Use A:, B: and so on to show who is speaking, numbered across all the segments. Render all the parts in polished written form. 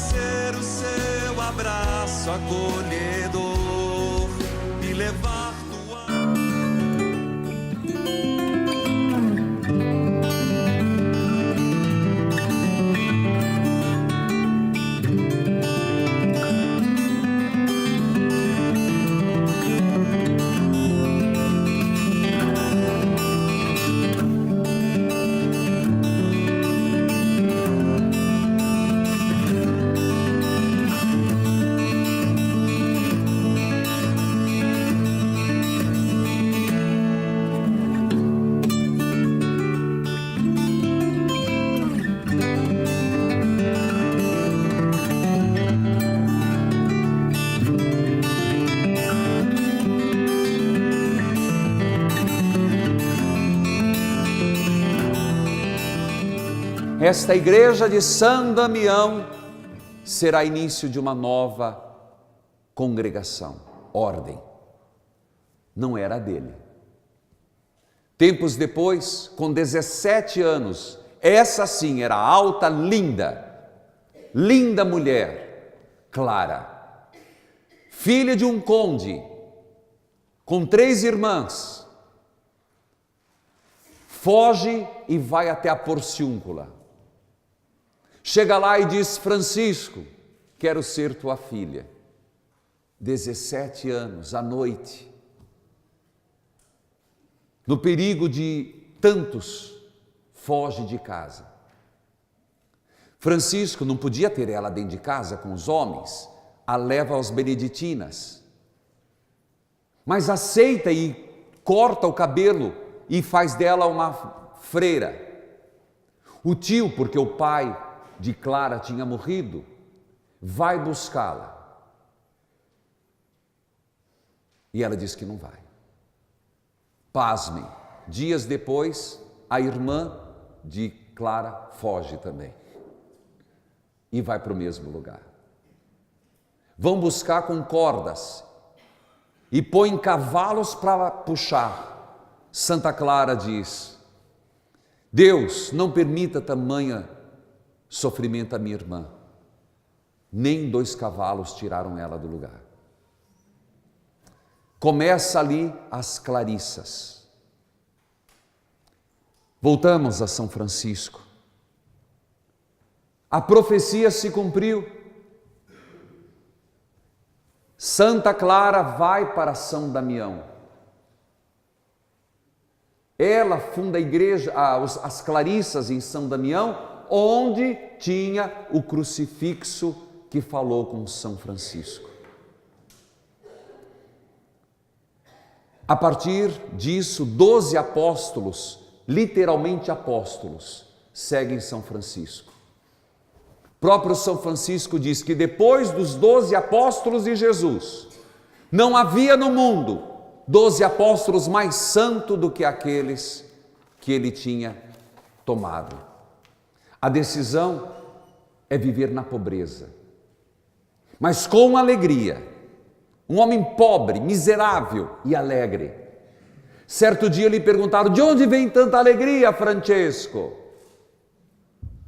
A: ser o seu abraço acolhedor e levar tua...
B: Esta igreja de São Damião será início de uma nova congregação, ordem. Não era a dele. Tempos depois, com 17 anos, essa sim era alta, linda mulher, Clara, filha de um conde, com 3 irmãs, foge e vai até a Porciúncula. Chega lá e diz: Francisco, quero ser tua filha. 17 anos, à noite, no perigo de tantos, foge de casa. Francisco não podia ter ela dentro de casa com os homens, a leva aos beneditinas, mas aceita e corta o cabelo e faz dela uma freira. O tio, porque o pai de Clara tinha morrido, vai buscá-la. E ela diz que não vai. Pasmem, dias depois, a irmã de Clara foge também. E vai para o mesmo lugar. Vão buscar com cordas e põem cavalos para puxar. Santa Clara diz: Deus, não permita tamanha sofrimento à minha irmã. Nem 2 cavalos tiraram ela do lugar. Começa ali as Clarissas. Voltamos a São Francisco. A profecia se cumpriu. Santa Clara vai para São Damião. Ela funda a igreja, as Clarissas em São Damião, onde tinha o crucifixo que falou com São Francisco. A partir disso, 12 apóstolos, literalmente apóstolos, seguem São Francisco. Próprio São Francisco diz que depois dos 12 apóstolos de Jesus, não havia no mundo 12 apóstolos mais santos do que aqueles que ele tinha tomado. A decisão é viver na pobreza, mas com alegria. Um homem pobre, miserável e alegre. Certo dia lhe perguntaram: de onde vem tanta alegria, Francesco?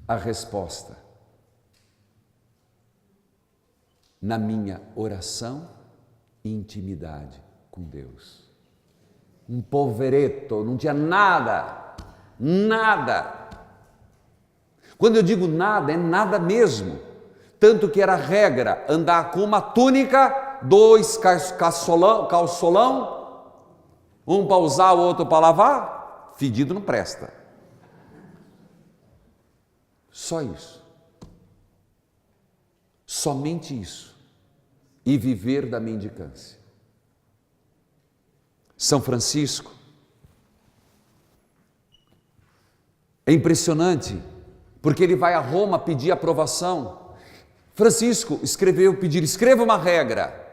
B: A resposta: na minha oração e intimidade com Deus. Um povereto, não tinha nada. Quando eu digo nada, é nada mesmo. Tanto que era regra andar com uma túnica, 2 calçolão, um para usar, o outro para lavar. Fedido não presta. Só isso. Somente isso. E viver da mendicância. São Francisco é impressionante, porque ele vai a Roma pedir aprovação. Francisco escreva uma regra.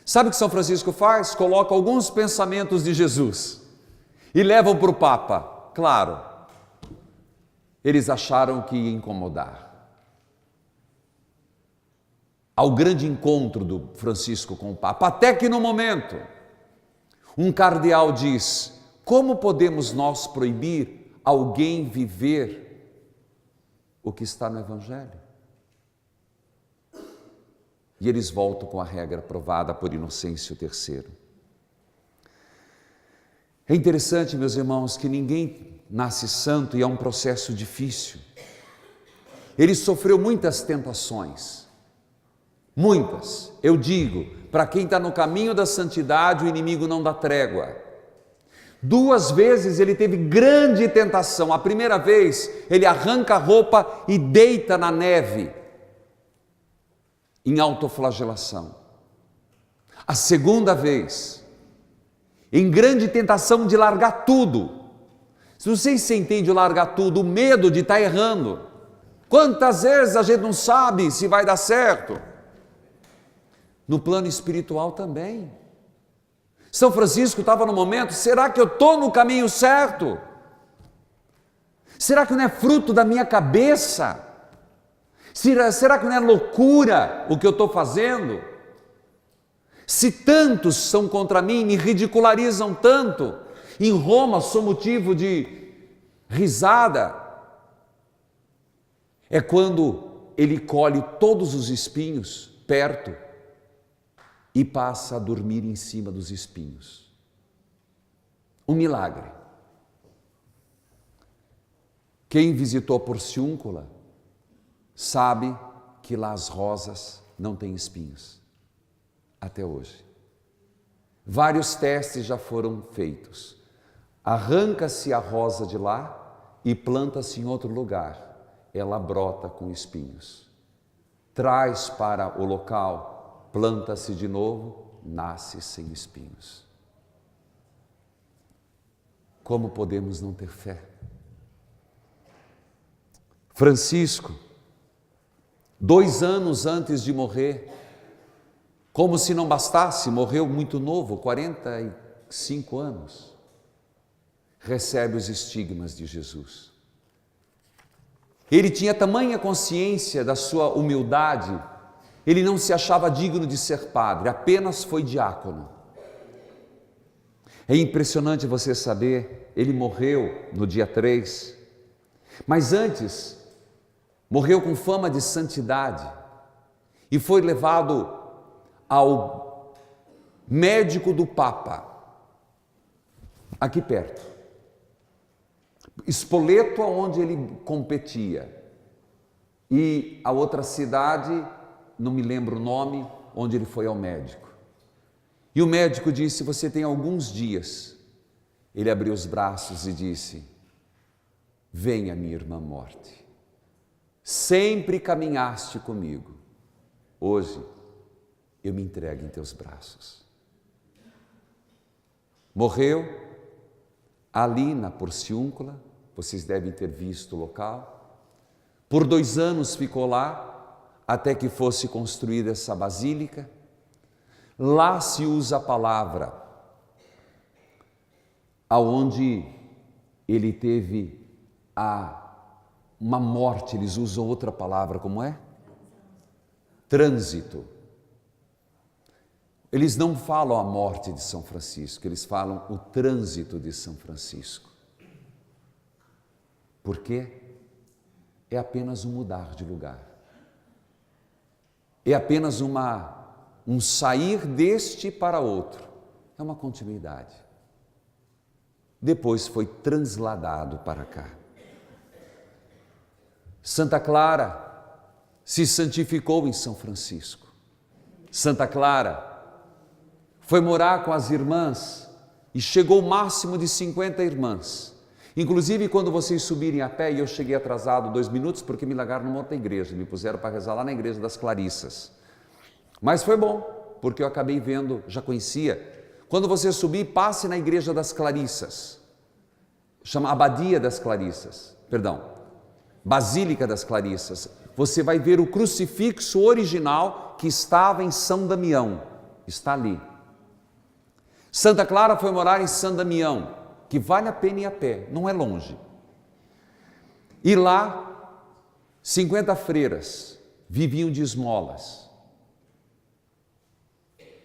B: Sabe o que São Francisco faz? Coloca alguns pensamentos de Jesus e levam para o Papa. Claro, eles acharam que ia incomodar. Ao grande encontro do Francisco com o Papa, até que no momento, um cardeal diz: como podemos nós proibir alguém viver o que está no Evangelho? e eles voltam com a regra provada por Inocêncio III. É interessante, meus irmãos, que ninguém nasce santo e é um processo difícil. Ele sofreu muitas tentações, muitas. Eu digo, para quem está no caminho da santidade, o inimigo não dá trégua. 2 vezes ele teve grande tentação. A primeira vez, ele arranca a roupa e deita na neve, em autoflagelação. A segunda vez, em grande tentação de largar tudo. Se você entende largar tudo, o medo de estar errando. Quantas vezes a gente não sabe se vai dar certo? No plano espiritual também. São Francisco estava no momento, será que eu estou no caminho certo? Será que não é fruto da minha cabeça? Será que não é loucura o que eu estou fazendo? Se tantos são contra mim, me ridicularizam tanto, em Roma sou motivo de risada, é quando ele colhe todos os espinhos perto e passa a dormir em cima dos espinhos. Um milagre. Quem visitou Porciúncula sabe que lá as rosas não têm espinhos, até hoje. Vários testes já foram feitos. Arranca-se a rosa de lá e planta-se em outro lugar. Ela brota com espinhos. Traz para o local, planta-se de novo, nasce sem espinhos. Como podemos não ter fé? Francisco, 2 anos antes de morrer, como se não bastasse, morreu muito novo, 45 anos, recebe os estigmas de Jesus. Ele tinha tamanha consciência da sua humildade, ele não se achava digno de ser padre, apenas foi diácono. É impressionante você saber, ele morreu no dia 3, mas antes, morreu com fama de santidade e foi levado ao médico do Papa, aqui perto. Spoleto, onde ele competia, e a outra cidade, não me lembro o nome, onde ele foi ao médico. E o médico disse: você tem alguns dias. Ele abriu os braços e disse: venha, minha irmã morte, sempre caminhaste comigo, hoje eu me entrego em teus braços. Morreu ali na Porciúncula, vocês devem ter visto o local. Por 2 anos ficou lá, até que fosse construída essa basílica. Lá se usa a palavra, aonde ele teve uma morte, eles usam outra palavra, como é? Trânsito. Eles não falam a morte de São Francisco, eles falam o trânsito de São Francisco. Por quê? É apenas um mudar de lugar. É apenas um sair deste para outro. É uma continuidade. Depois foi transladado para cá. Santa Clara se santificou em São Francisco. Santa Clara foi morar com as irmãs e chegou ao máximo de 50 irmãs. Inclusive, quando vocês subirem a pé, e eu cheguei atrasado 2 minutos, porque me largaram numa outra igreja, me puseram para rezar lá na igreja das Clarissas. Mas foi bom, porque eu acabei vendo, já conhecia. Quando você subir, passe na igreja das Clarissas, chama Abadia das Clarissas, Basílica das Clarissas. Você vai ver o crucifixo original que estava em São Damião, está ali. Santa Clara foi morar em São Damião, que vale a pena ir a pé, não é longe. E lá, 50 freiras viviam de esmolas.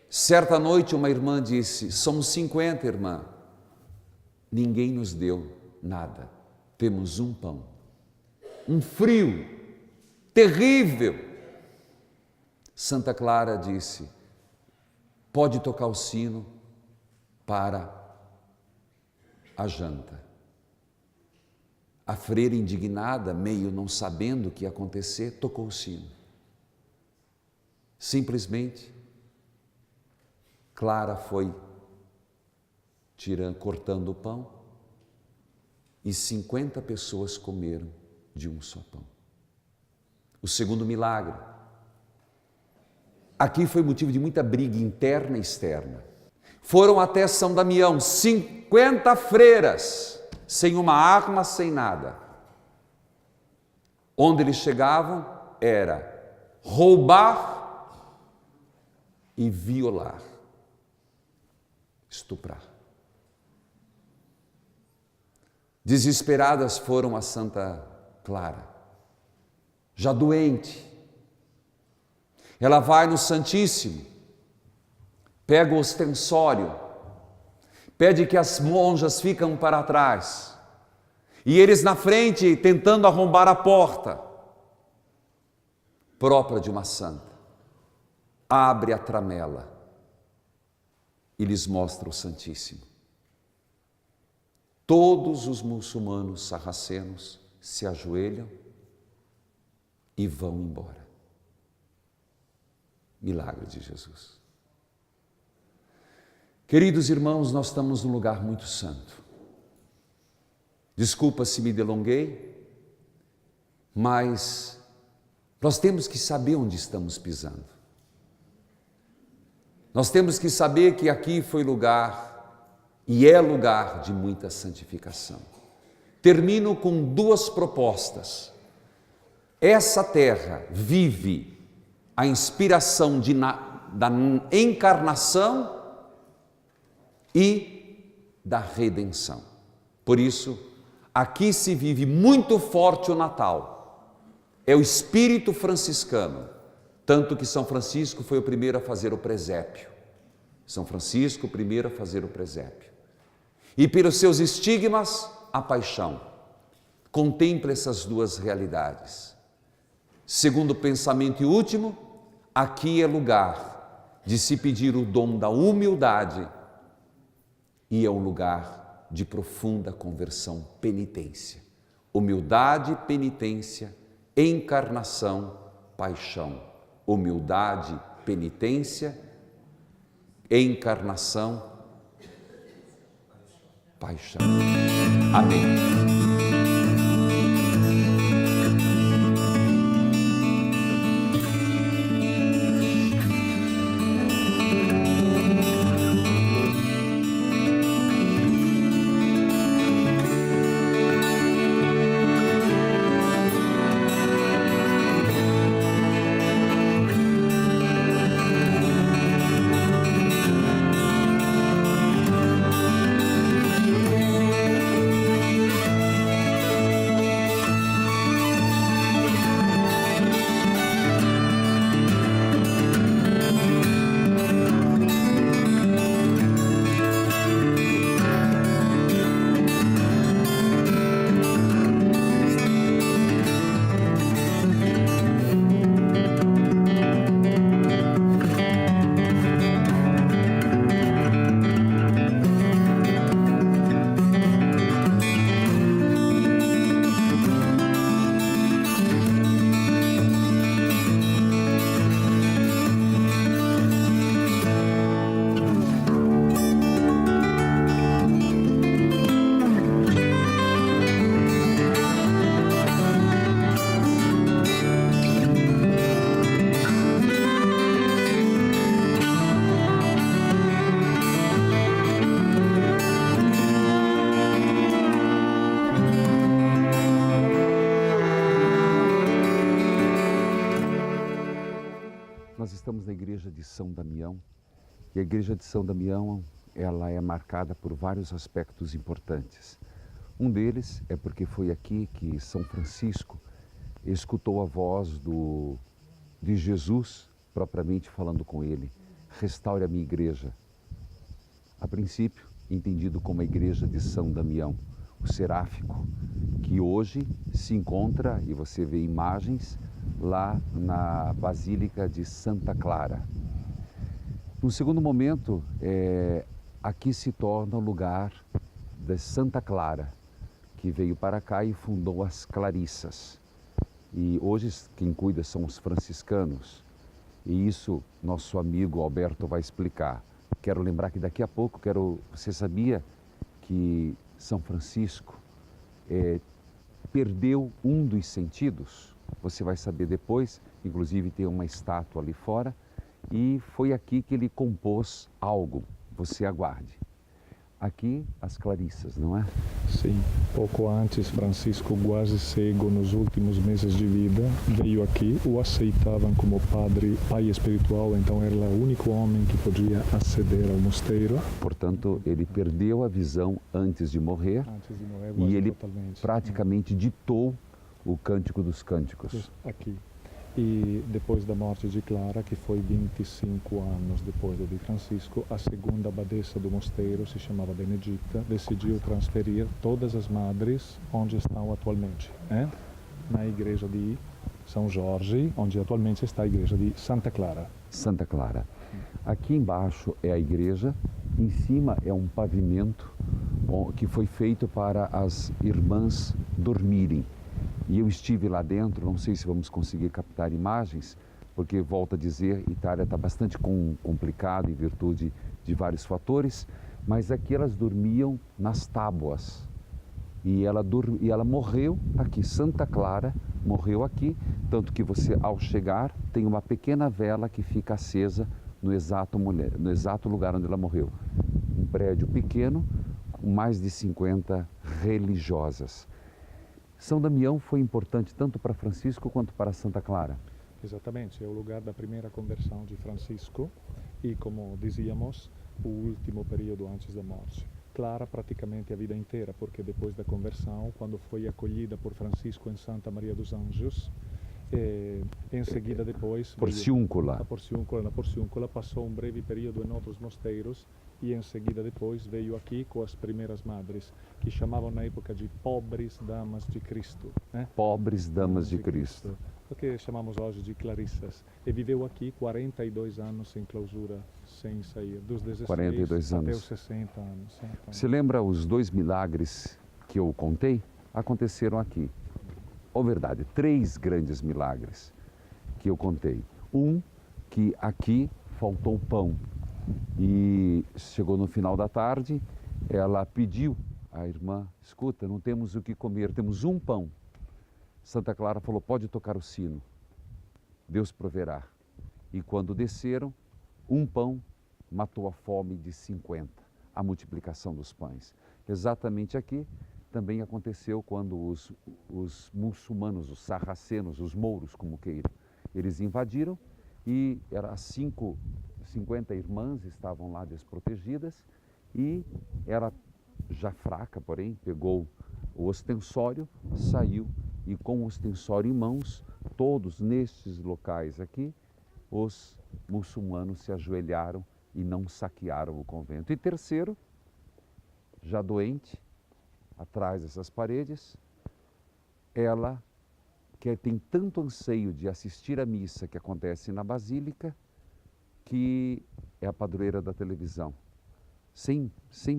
B: Certa noite uma irmã disse: somos 50, irmã. Ninguém nos deu nada, temos um pão. Um frio terrível. Santa Clara disse: pode tocar o sino para a janta. A freira, indignada, meio não sabendo o que ia acontecer, tocou o sino. Simplesmente, Clara foi cortando o pão e 50 pessoas comeram de um só pão. O segundo milagre. Aqui foi motivo de muita briga interna e externa. Foram até São Damião, 50 freiras, sem uma arma, sem nada. Onde eles chegavam era roubar e violar, estuprar. Desesperadas foram a Santa Clara, já doente. Ela vai no Santíssimo, pega o ostensório, pede que as monjas fiquem para trás, e eles na frente tentando arrombar a porta, própria de uma santa. Abre a tramela e lhes mostra o Santíssimo. Todos os muçulmanos sarracenos se ajoelham e vão embora. Milagre de Jesus. Queridos irmãos, nós estamos num lugar muito santo. Desculpa se me delonguei, mas nós temos que saber onde estamos pisando. Nós temos que saber que aqui foi lugar e é lugar de muita santificação. Termino com duas propostas. Essa terra vive a inspiração da encarnação e da redenção. Por isso, aqui se vive muito forte o Natal. É o espírito franciscano, tanto que São Francisco foi o primeiro a fazer o presépio. São Francisco, o primeiro a fazer o presépio. E pelos seus estigmas, a paixão. Contempla essas duas realidades. Segundo pensamento e último, aqui é lugar de se pedir o dom da humildade e é um lugar de profunda conversão, penitência. Humildade, penitência, encarnação, paixão. Humildade, penitência, encarnação, paixão. Amém. Nós estamos na igreja de São Damião e a igreja de São Damião ela é marcada por vários aspectos importantes. Um deles é porque foi aqui que São Francisco escutou a voz de Jesus, propriamente falando com ele: restaure a minha igreja. A princípio, entendido como a igreja de São Damião, o seráfico, que hoje se encontra, e você vê imagens, lá na Basílica de Santa Clara. No segundo momento, aqui se torna o lugar de Santa Clara, que veio para cá e fundou as Clarissas. E hoje quem cuida são os franciscanos. E isso nosso amigo Alberto vai explicar. Quero lembrar que daqui a pouco, você sabia que São Francisco perdeu um dos sentidos? Você vai saber depois, inclusive tem uma estátua ali fora, e foi aqui que ele compôs algo, você aguarde. Aqui as Clarissas, não é?
C: Sim, pouco antes Francisco, quase cego nos últimos meses de vida, veio aqui, o aceitavam como pai espiritual, então era o único homem que podia aceder ao mosteiro.
B: Portanto, ele perdeu a visão antes de morrer, e ele
C: totalmente.
B: praticamente ditou o Cântico dos Cânticos.
C: Aqui. E depois da morte de Clara, que foi 25 anos depois de Francisco, a segunda abadesa do mosteiro, se chamava Benedita, decidiu transferir todas as madres onde estão atualmente, na igreja de São Jorge, onde atualmente está a igreja de Santa Clara.
B: Santa Clara. Aqui embaixo é a igreja, em cima é um pavimento que foi feito para as irmãs dormirem. E eu estive lá dentro, não sei se vamos conseguir captar imagens, porque, volto a dizer, Itália está bastante complicado em virtude de vários fatores, mas aqui elas dormiam nas tábuas. E ela morreu aqui, Santa Clara morreu aqui, tanto que você, ao chegar, tem uma pequena vela que fica acesa no exato lugar onde ela morreu. Um prédio pequeno, com mais de 50 religiosas. São Damião foi importante tanto para Francisco quanto para Santa Clara.
C: Exatamente, é o lugar da primeira conversão de Francisco e, como dizíamos, o último período antes da morte. Clara praticamente a vida inteira, porque depois da conversão, quando foi acolhida por Francisco em Santa Maria dos Anjos, em seguida depois...
B: Porciúncula.
C: Na Porciúncula, passou um breve período em outros mosteiros e em seguida depois veio aqui com as primeiras madres, que chamavam na época de Pobres Damas de Cristo.
B: Pobres Damas de Cristo.
C: O que chamamos hoje de Clarissas. E viveu aqui 42 anos em clausura, sem sair, dos 16
B: 42
C: até
B: anos.
C: os 60 anos.
B: Você lembra os 2 milagres que eu contei? Aconteceram aqui. Ou verdade, 3 grandes milagres que eu contei. Um, que aqui faltou pão. E chegou no final da tarde, ela pediu à irmã, escuta, não temos o que comer, temos um pão. Santa Clara falou, pode tocar o sino, Deus proverá. E quando desceram, um pão matou a fome de 50, a multiplicação dos pães. Exatamente aqui também aconteceu quando os muçulmanos, os sarracenos, os mouros, como queiram, eles invadiram e as 50 irmãs estavam lá desprotegidas e ela, já fraca, porém, pegou o ostensório, saiu e com o ostensório em mãos, todos nestes locais aqui, os muçulmanos se ajoelharam e não saquearam o convento. E terceiro, já doente, atrás dessas paredes, ela que tem tanto anseio de assistir à missa que acontece na Basílica, que é a padroeira da televisão. Sem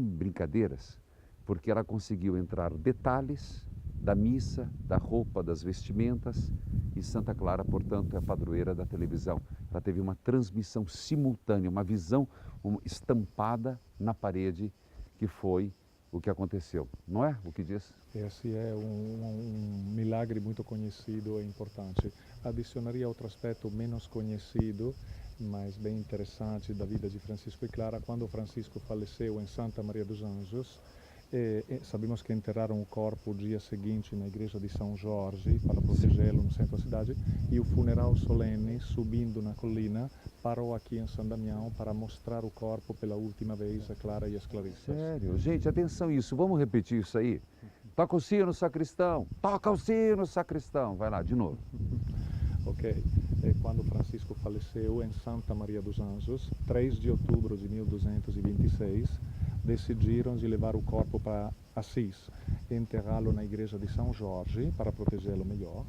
B: brincadeiras, porque ela conseguiu entrar detalhes da missa, da roupa, das vestimentas, e Santa Clara, portanto, é a padroeira da televisão. Ela teve uma transmissão simultânea, uma visão estampada na parede, que foi o que aconteceu. Não é o que diz?
C: Esse é um milagre muito conhecido e importante. Adicionaria outro aspecto menos conhecido, mas bem interessante da vida de Francisco e Clara. Quando Francisco faleceu em Santa Maria dos Anjos, sabemos que enterraram o corpo o dia seguinte na igreja de São Jorge para protegê-lo no centro da cidade, e o funeral solene, subindo na colina, parou aqui em São Damião para mostrar o corpo pela última vez a Clara e as Clarissas.
B: Sério? Gente, atenção isso, vamos repetir isso aí? Toca o sino, sacristão! Toca o sino, sacristão! Vai lá, de novo.
C: Ok. Quando Francisco faleceu em Santa Maria dos Anjos, 3 de outubro de 1226, decidiram de levar o corpo para a Assis, enterrá-lo na igreja de São Jorge para protegê-lo melhor,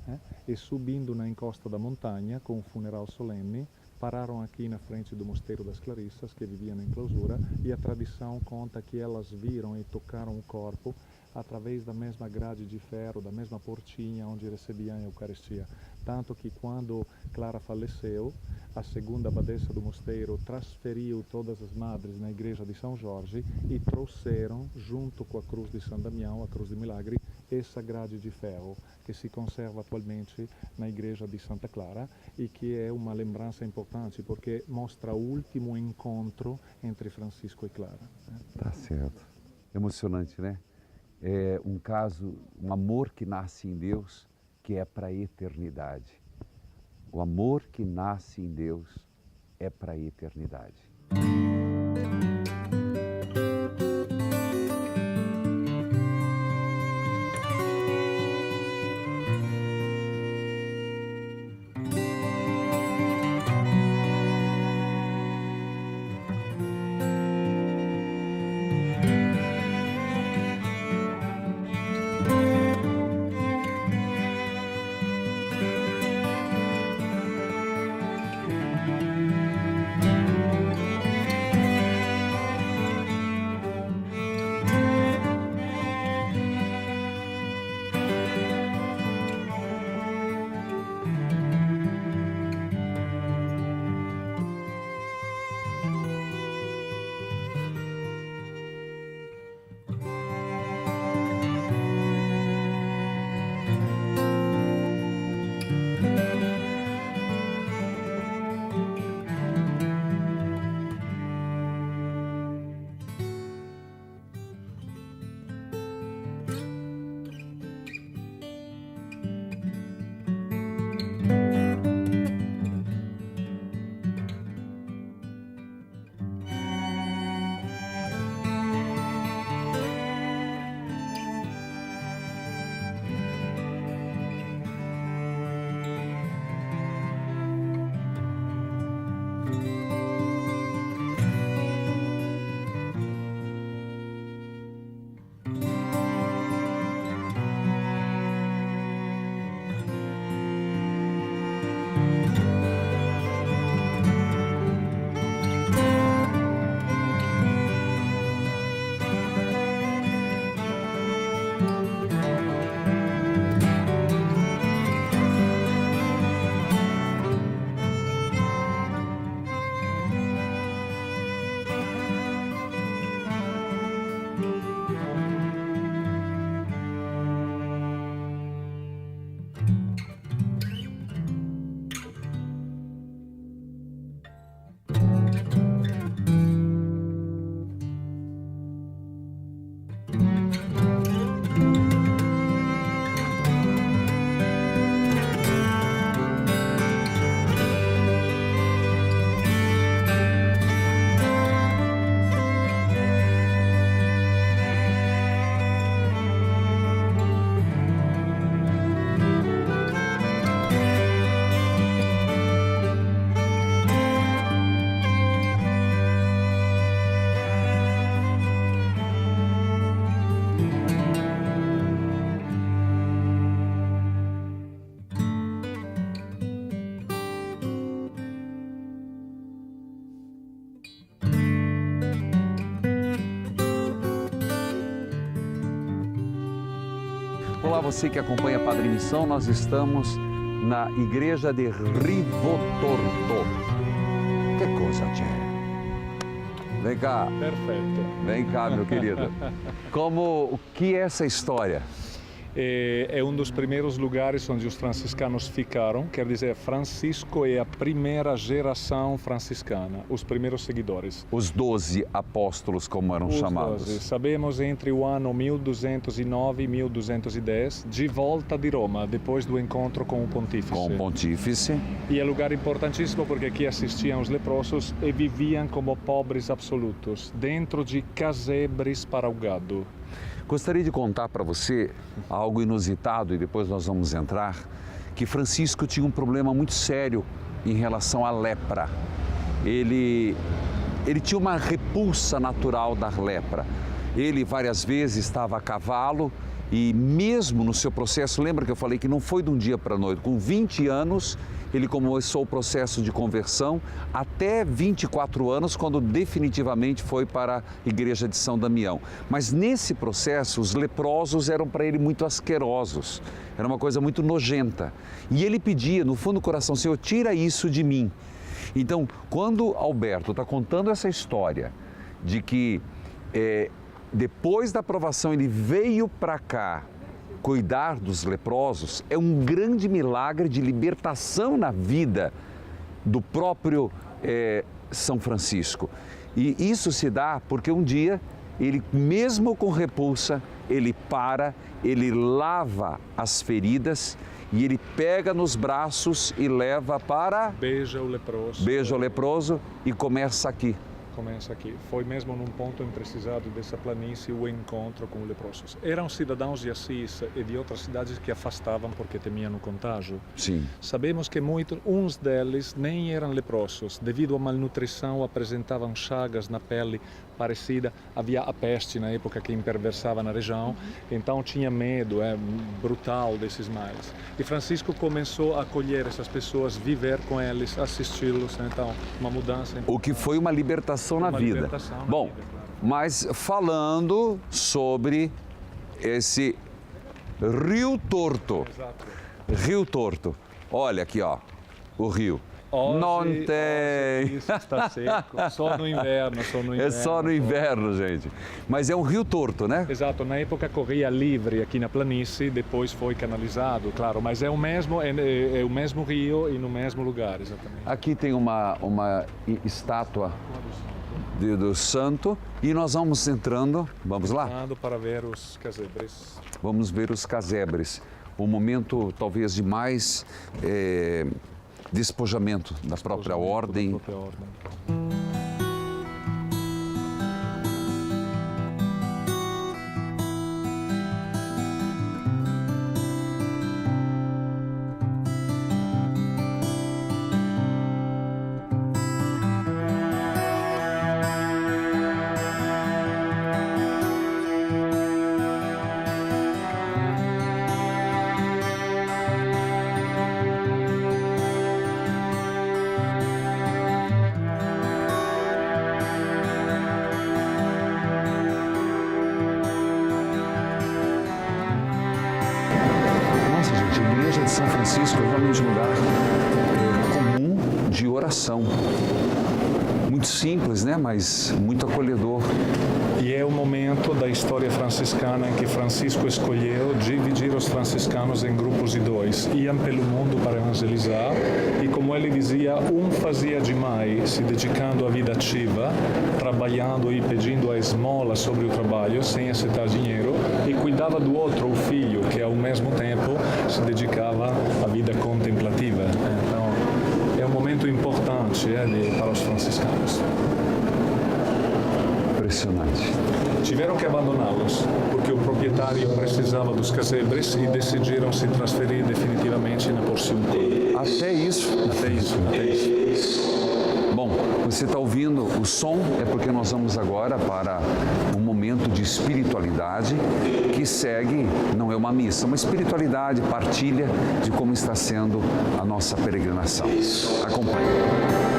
C: e subindo na encosta da montanha com um funeral solene, pararam aqui na frente do Mosteiro das Clarissas, que viviam em clausura, e a tradição conta que elas viram e tocaram o corpo através da mesma grade de ferro, da mesma portinha onde recebiam a Eucaristia. Tanto que quando Clara faleceu, a segunda abadesa do mosteiro transferiu todas as madres na igreja de São Jorge e trouxeram, junto com a cruz de São Damião, a cruz de Milagre, essa grade de ferro que se conserva atualmente na igreja de Santa Clara e que é uma lembrança importante porque mostra o último encontro entre Francisco e Clara.
B: Tá certo. Emocionante, né? É um caso, um amor que nasce em Deus, que é para a eternidade. O amor que nasce em Deus é para a eternidade. Olá, você que acompanha Padre Missão, nós estamos na igreja de Rivotorto. Que coisa, tchê. Vem cá.
C: Perfeito.
B: Vem cá, meu querido. O que é essa história?
C: É um dos primeiros lugares onde os franciscanos ficaram, quer dizer, Francisco é a primeira geração franciscana, os primeiros seguidores.
B: Os 12 apóstolos, como eram chamados.
C: 12. Sabemos entre o ano 1209 e 1210, de volta de Roma, depois do encontro com o pontífice.
B: Com o pontífice.
C: E é lugar importantíssimo porque aqui assistiam os leprosos e viviam como pobres absolutos, dentro de casebres para o gado.
B: Gostaria de contar para você algo inusitado, e depois nós vamos entrar, que Francisco tinha um problema muito sério em relação à lepra. Ele tinha uma repulsa natural da lepra. Ele várias vezes estava a cavalo e mesmo no seu processo, lembra que eu falei que não foi de um dia para a noite, com 20 anos ele começou o processo de conversão até 24 anos, quando definitivamente foi para a igreja de São Damião. Mas nesse processo, os leprosos eram para ele muito asquerosos, era uma coisa muito nojenta. E ele pedia, no fundo do coração, Senhor, tira isso de mim. Então, quando Alberto está contando essa história de que depois da aprovação ele veio para cá cuidar dos leprosos, é um grande milagre de libertação na vida do próprio São Francisco. E isso se dá porque um dia ele, mesmo com repulsa, ele para, ele lava as feridas e ele pega nos braços e leva para...
C: Beija o leproso.
B: Beija o leproso e começa aqui.
C: Começa aqui. Foi mesmo num ponto imprecisado dessa planície o encontro com os leprosos. Eram cidadãos de Assis e de outras cidades que afastavam porque temiam o contágio.
B: Sim.
C: Sabemos que uns deles nem eram leprosos. Devido à malnutrição, apresentavam chagas na pele parecida. Havia a peste na época que imperversava na região. Então tinha medo brutal desses males. E Francisco começou a acolher essas pessoas, viver com eles, assisti-los. Então, uma mudança.
B: O que foi uma libertação na vida. Bom, mas falando sobre esse Rio Torto.
C: Exato.
B: Rio Torto. Olha aqui, ó, o rio. Não tem.
C: Isso está seco. Só no inverno,
B: É só no inverno, gente. Mas é um rio torto, né?
C: Exato. Na época corria livre aqui na planície, depois foi canalizado, claro. Mas é o mesmo rio e no mesmo lugar, exatamente.
B: Aqui tem uma estátua do santo e nós vamos entrando. Vamos lá?
C: Para ver os casebres.
B: Vamos ver os casebres. Um momento talvez de mais despojamento da própria ordem. São Francisco é realmente um lugar comum de oração. Muito simples, né? Mas muito acolhedor.
C: E é o momento da história franciscana em que Francisco escolheu dividir os franciscanos em grupos de dois. Iam pelo mundo para evangelizar e, como ele dizia, um fazia demais, se dedicando à vida ativa, trabalhando e pedindo a esmola sobre o trabalho, sem aceitar dinheiro, e cuidava do outro, o filho, que ao mesmo tempo se dedicava à vida contemplativa. Então, é um momento importante para os franciscanos.
B: Impressionante.
C: Tiveram que abandoná-los, porque o proprietário precisava dos casebres e decidiram se transferir definitivamente na Porciúncula.
B: Até isso?
C: Até isso.
B: Bom, você está ouvindo o som, é porque nós vamos agora para um momento de espiritualidade que segue, não é uma missa, uma espiritualidade, partilha de como está sendo a nossa peregrinação. Acompanhe.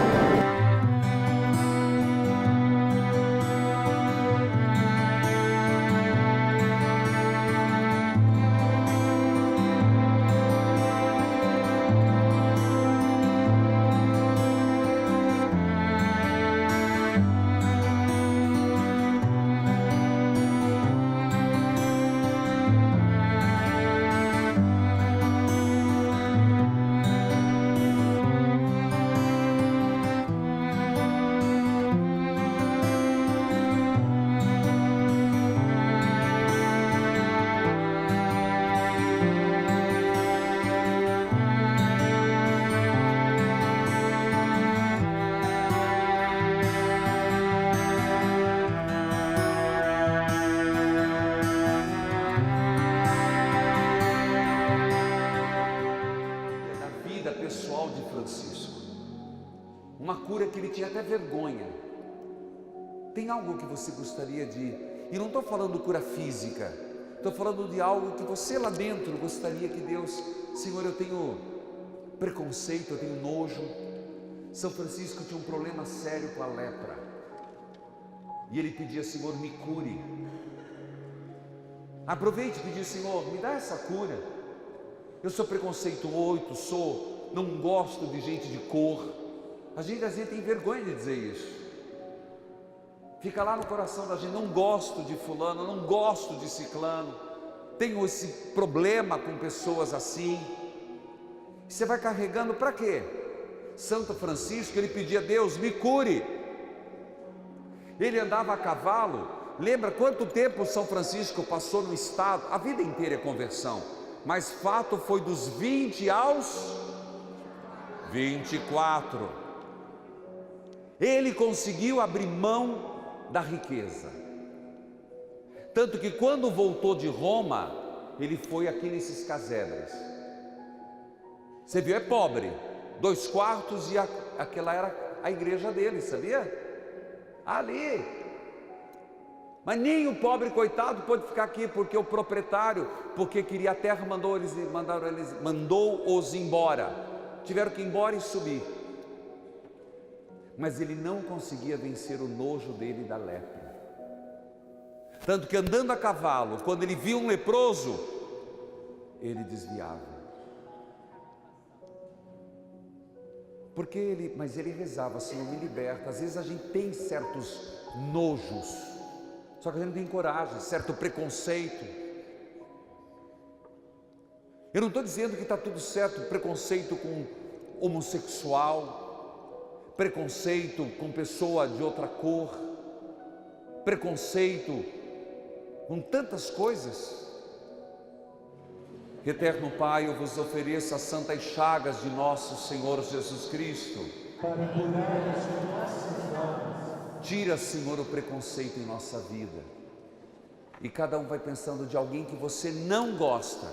B: Uma cura que ele tinha até vergonha. Tem algo que você gostaria de E não estou falando cura física, estou falando de algo que você lá dentro gostaria que Deus, Senhor, eu tenho preconceito, eu tenho nojo. São Francisco tinha um problema sério com a lepra. E ele pedia, Senhor, me cure. Aproveite e pedir, Senhor, me dá essa cura. Eu sou preconceituoso, não gosto de gente de cor. A gente às vezes tem vergonha de dizer isso. Fica lá no coração da gente, não gosto de fulano, não gosto de ciclano, tenho esse problema com pessoas assim. Você vai carregando para quê? Santo Francisco, ele pedia a Deus, me cure. Ele andava a cavalo. Lembra quanto tempo São Francisco passou no estado? A vida inteira é conversão, mas fato foi dos 20 aos 24. Ele conseguiu abrir mão da riqueza, tanto que quando voltou de Roma, ele foi aqui nesses casebres. Você viu, é pobre, 2 quartos, e aquela era a igreja dele, sabia? Ali. Mas nem o pobre coitado pôde ficar aqui, porque o proprietário, porque queria a terra, mandou-os embora. Tiveram que ir embora e subir. Mas ele não conseguia vencer o nojo dele da lepra. Tanto que andando a cavalo, quando ele via um leproso, ele desviava. Mas ele rezava, Senhor, me liberta. Às vezes a gente tem certos nojos, só que a gente não tem coragem, certo preconceito. Eu não estou dizendo que está tudo certo, preconceito com homossexual, preconceito com pessoa de outra cor, preconceito com tantas coisas. Eterno Pai, eu vos ofereço as santas chagas de nosso Senhor Jesus Cristo,
D: para curar as nossas almas.
B: Tira, Senhor, o preconceito em nossa vida. E cada um vai pensando de alguém que você não gosta,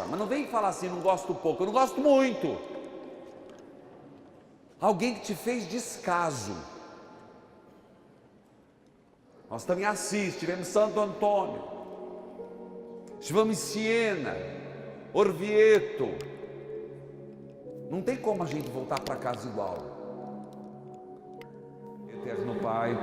B: mas não vem falar assim, não gosto pouco, eu não gosto muito. Alguém que te fez descaso. Nós também em Assis, estivemos em Santo Antônio, estivemos em Siena, Orvieto. Não tem como a gente voltar para casa igual. Eterno Pai,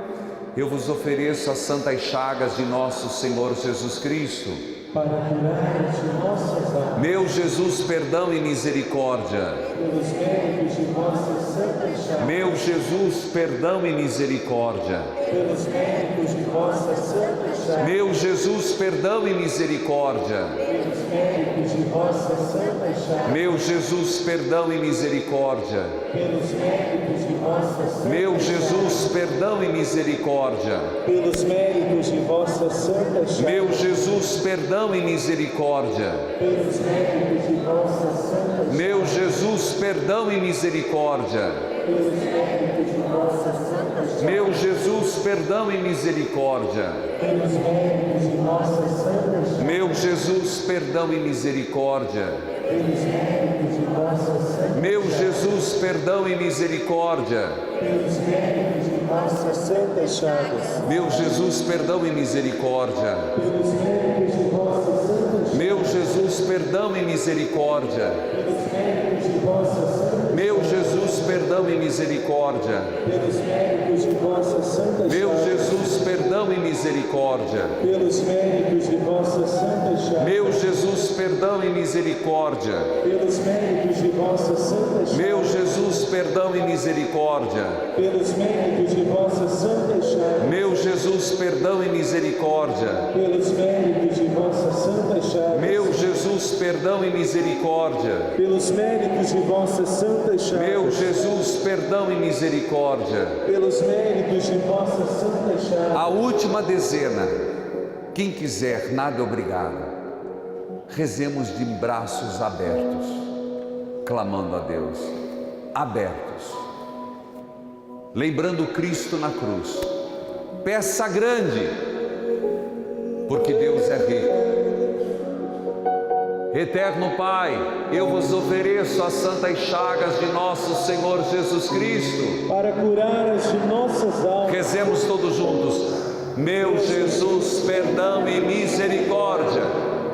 B: eu vos ofereço as santas chagas de nosso Senhor Jesus Cristo,
D: para curar as nossas almas.
B: Meu Jesus, perdão e misericórdia.
D: Pelos méritos de vossas santas chagas.
B: Meu Jesus, perdão e misericórdia.
D: Pelos méritos de vossas santas chagas.
B: Meu Jesus, perdão e misericórdia.
D: Pelos méritos de vossas santas chagas.
B: Meu Jesus, perdão e misericórdia.
D: Pelos méritos de vossas santas.
B: Meu Jesus, perdão e misericórdia.
D: Pelos méritos de vossas santas chagas.
B: Meu Jesus, perdão e misericórdia.
D: Pelos méritos de vossas santas.
B: Meu Jesus, perdão e misericórdia.
D: Pelos méritos de vossas santas.
B: Meu Jesus, perdão e misericórdia.
D: Pelos méritos de vossas santas.
B: Meu Jesus, perdão e misericórdia.
D: Pelos méritos de vossas santas.
B: Meu Jesus, perdão e misericórdia.
D: Pelos méritos de vossas santas chagas.
B: Meu Jesus, perdão e misericórdia.
D: Pelos méritos de vossas santas.
B: Meu Jesus, perdão e misericórdia.
D: Pelos méritos de vossas santas.
B: Meu Jesus, perdão e misericórdia.
D: Pelos méritos de vossas santas.
B: Meu
D: chagas.
B: Jesus, perdão e misericórdia.
D: Pelos méritos de vossas santas chagas.
B: Meu Jesus, perdão e misericórdia.
D: Pelos méritos de vossas santas chagas.
B: Meu Jesus, perdão e misericórdia.
D: Pelos méritos de vossas santas chagas.
B: Meu Jesus, perdão e misericórdia.
D: Pelos méritos de vossas santas chagas.
B: Meu Jesus, perdão e misericórdia.
D: Pelos méritos de vossas santas chagas.
B: Meu Jesus, perdão e misericórdia.
D: Pelos méritos de vossas santas chagas.
B: A última dezena, quem quiser, nada é obrigado. Rezemos de braços abertos, clamando a Deus, abertos, lembrando Cristo na cruz. Peça grande, porque Deus é rico. Eterno Pai, eu vos ofereço as santas chagas de nosso Senhor Jesus Cristo.
D: para curar as de nossas almas.
B: Rezemos todos juntos. Meu Jesus, perdão e misericórdia,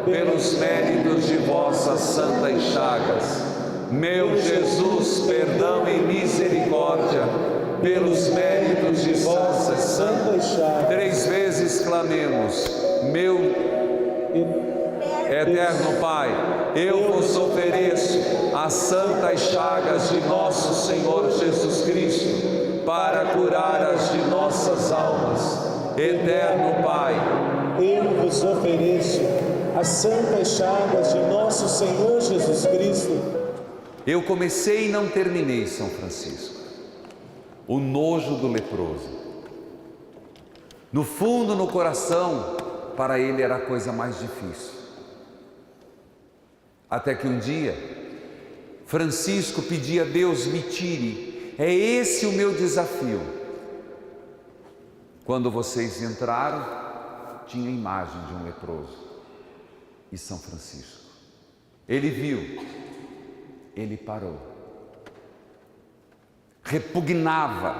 B: pelos méritos de vossas santas chagas. Meu Jesus, perdão e misericórdia, pelos méritos de vossas santas chagas. 3 vezes clamemos. Meu Eterno Pai, eu vos ofereço as santas chagas de nosso Senhor Jesus Cristo, para curar as de nossas almas. Eterno Pai,
D: Eu vos ofereço as santas chagas de nosso Senhor Jesus Cristo.
B: eu comecei e não terminei, São Francisco. O nojo do leproso. No fundo, no coração, para ele era a coisa mais difícil. Até que um dia, Francisco pedia a Deus: me tire, é esse o meu desafio. Quando vocês entraram, tinha a imagem de um leproso. E São Francisco, ele viu, ele parou, repugnava,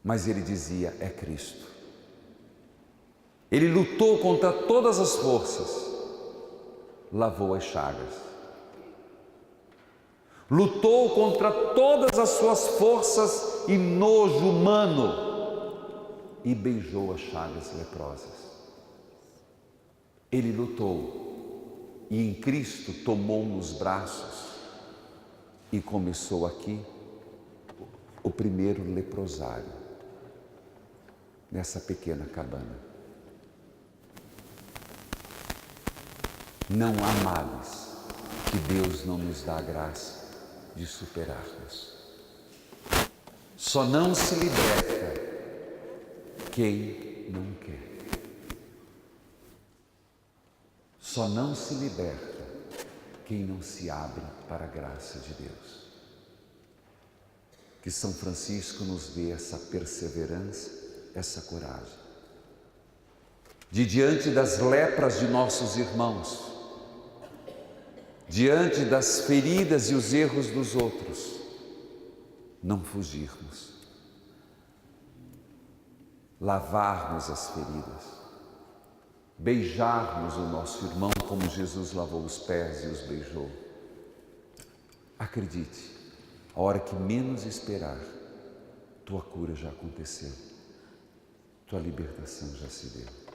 B: mas ele dizia: é Cristo. Ele lutou contra todas as forças, lavou as chagas, lutou contra todas as suas forças e nojo humano e beijou as chagas leprosas. Ele lutou e em Cristo tomou nos braços e começou aqui o primeiro leprosário, nessa pequena cabana. Não há males que Deus não nos dá a graça de superarmos. Só não se liberta quem não quer. Só não se liberta quem não se abre para a graça de Deus. Que São Francisco nos dê essa perseverança, essa coragem, de diante das lepras de nossos irmãos, diante das feridas e os erros dos outros, não fugirmos, lavarmos as feridas, beijarmos o nosso irmão como Jesus lavou os pés e os beijou. Acredite, a hora que menos esperar, tua cura já aconteceu, tua libertação já se deu.